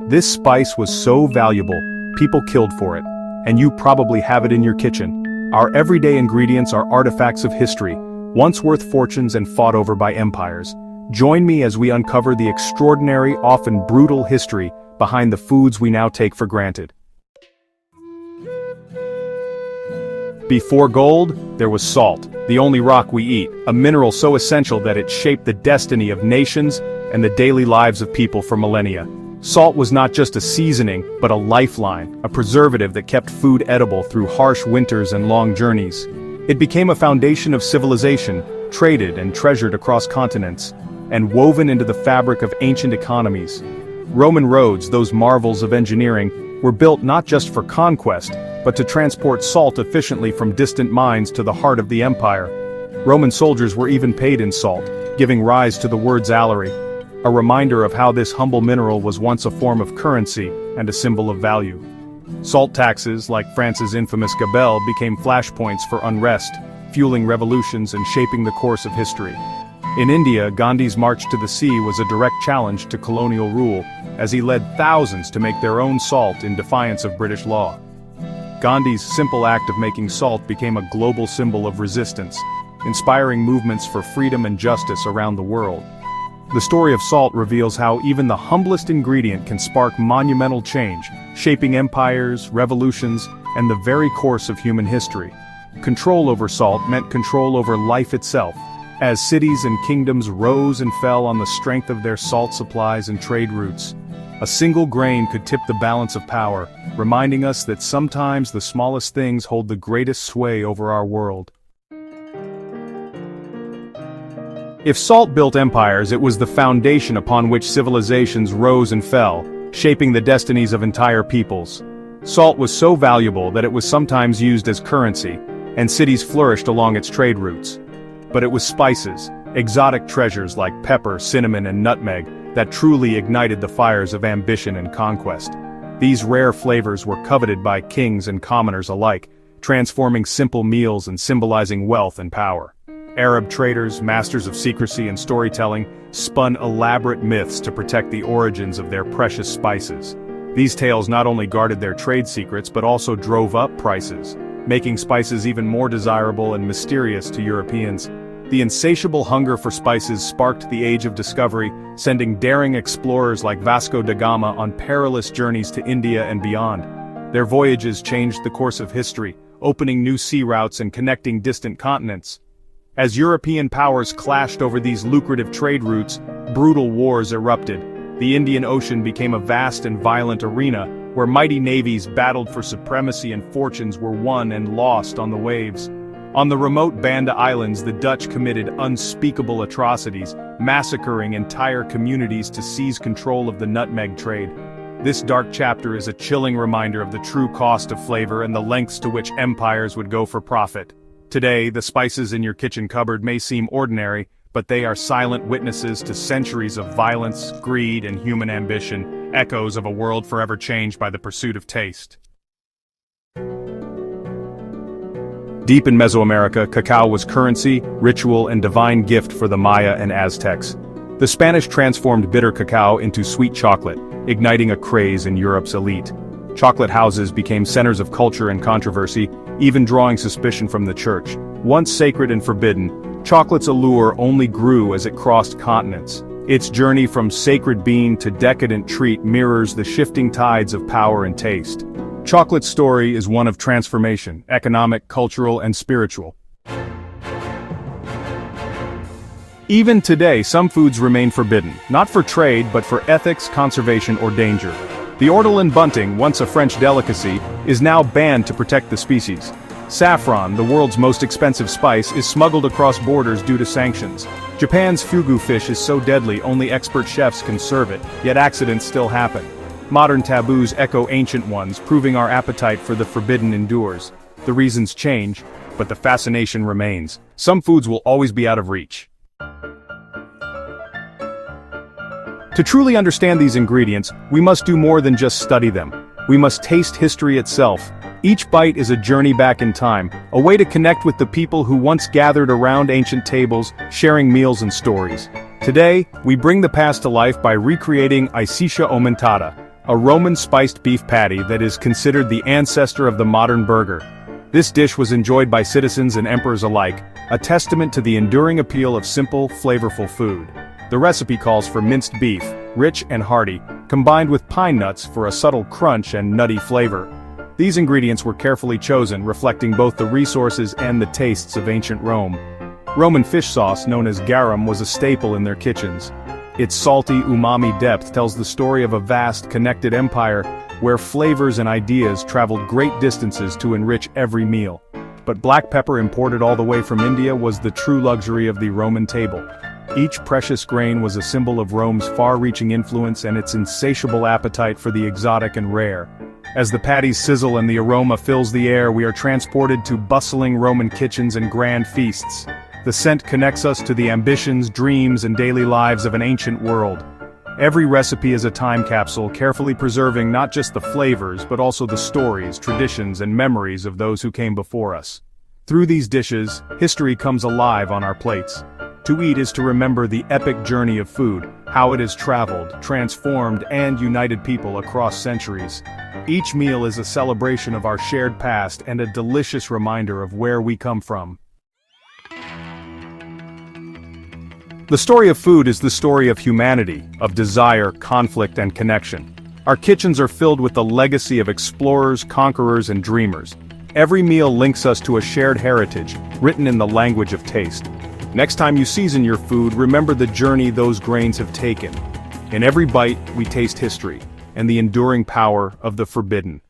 This spice was so valuable, people killed for it. And you probably have it in your kitchen. Our everyday ingredients are artifacts of history, once worth fortunes and fought over by empires. Join me as we uncover the extraordinary, often brutal history behind the foods we now take for granted. Before gold, there was salt, the only rock we eat, a mineral so essential that it shaped the destiny of nations and the daily lives of people for millennia. Salt was not just a seasoning, but a lifeline, a preservative that kept food edible through harsh winters and long journeys. It became a foundation of civilization, traded and treasured across continents, and woven into the fabric of ancient economies. Roman roads, those marvels of engineering, were built not just for conquest, but to transport salt efficiently from distant mines to the heart of the empire. Roman soldiers were even paid in salt, giving rise to the word salary, a reminder of how this humble mineral was once a form of currency and a symbol of value. Salt taxes, like France's infamous gabelle, became flashpoints for unrest, fueling revolutions and shaping the course of history. In India, Gandhi's march to the sea was a direct challenge to colonial rule, as he led thousands to make their own salt in defiance of British law. Gandhi's simple act of making salt became a global symbol of resistance, inspiring movements for freedom and justice around the world. The story of salt reveals how even the humblest ingredient can spark monumental change, shaping empires, revolutions, and the very course of human history. Control over salt meant control over life itself, as cities and kingdoms rose and fell on the strength of their salt supplies and trade routes. A single grain could tip the balance of power, reminding us that sometimes the smallest things hold the greatest sway over our world. If salt built empires, it was the foundation upon which civilizations rose and fell, shaping the destinies of entire peoples. Salt was so valuable that it was sometimes used as currency, and cities flourished along its trade routes. But it was spices, exotic treasures like pepper, cinnamon, and nutmeg, that truly ignited the fires of ambition and conquest. These rare flavors were coveted by kings and commoners alike, transforming simple meals and symbolizing wealth and power. Arab traders, masters of secrecy and storytelling, spun elaborate myths to protect the origins of their precious spices. These tales not only guarded their trade secrets but also drove up prices, making spices even more desirable and mysterious to Europeans. The insatiable hunger for spices sparked the age of discovery, sending daring explorers like Vasco da Gama on perilous journeys to India and beyond. Their voyages changed the course of history, opening new sea routes and connecting distant continents. As European powers clashed over these lucrative trade routes, brutal wars erupted. The Indian Ocean became a vast and violent arena, where mighty navies battled for supremacy and fortunes were won and lost on the waves. On the remote Banda Islands, the Dutch committed unspeakable atrocities, massacring entire communities to seize control of the nutmeg trade. This dark chapter is a chilling reminder of the true cost of flavor and the lengths to which empires would go for profit. Today, the spices in your kitchen cupboard may seem ordinary, but they are silent witnesses to centuries of violence, greed, and human ambition, echoes of a world forever changed by the pursuit of taste. Deep in Mesoamerica, cacao was currency, ritual, and divine gift for the Maya and Aztecs. The Spanish transformed bitter cacao into sweet chocolate, igniting a craze in Europe's elite. Chocolate houses became centers of culture and controversy, even drawing suspicion from the church. Once sacred and forbidden, chocolate's allure only grew as it crossed continents. Its journey from sacred bean to decadent treat mirrors the shifting tides of power and taste. Chocolate's story is one of transformation, economic, cultural, and spiritual. Even today, some foods remain forbidden, not for trade but for ethics, conservation, or danger. The ortolan bunting, once a French delicacy, is now banned to protect the species. Saffron, the world's most expensive spice, is smuggled across borders due to sanctions. Japan's fugu fish is so deadly only expert chefs can serve it, yet accidents still happen. Modern taboos echo ancient ones, proving our appetite for the forbidden endures. The reasons change, but the fascination remains. Some foods will always be out of reach. To truly understand these ingredients, we must do more than just study them. We must taste history itself. Each bite is a journey back in time, a way to connect with the people who once gathered around ancient tables, sharing meals and stories. Today, we bring the past to life by recreating Aicisha aumentada, a Roman spiced beef patty that is considered the ancestor of the modern burger. This dish was enjoyed by citizens and emperors alike, a testament to the enduring appeal of simple, flavorful food. The recipe calls for minced beef, rich and hearty, combined with pine nuts for a subtle crunch and nutty flavor. These ingredients were carefully chosen, reflecting both the resources and the tastes of ancient Rome. Roman fish sauce, known as garum, was a staple in their kitchens. Its salty, umami depth tells the story of a vast, connected empire where flavors and ideas traveled great distances to enrich every meal. But black pepper, imported all the way from India, was the true luxury of the Roman table. Each precious grain was a symbol of Rome's far-reaching influence and its insatiable appetite for the exotic and rare. As the patties sizzle and the aroma fills the air, we are transported to bustling Roman kitchens and grand feasts. The scent connects us to the ambitions, dreams, and daily lives of an ancient world. Every recipe is a time capsule, carefully preserving not just the flavors but also the stories, traditions, and memories of those who came before us. Through these dishes, history comes alive on our plates. To eat is to remember the epic journey of food, how it has traveled, transformed, and united people across centuries. Each meal is a celebration of our shared past and a delicious reminder of where we come from. The story of food is the story of humanity, of desire, conflict, and connection. Our kitchens are filled with the legacy of explorers, conquerors, and dreamers. Every meal links us to a shared heritage, written in the language of taste. Next time you season your food, remember the journey those grains have taken. In every bite, we taste history, and the enduring power of the forbidden.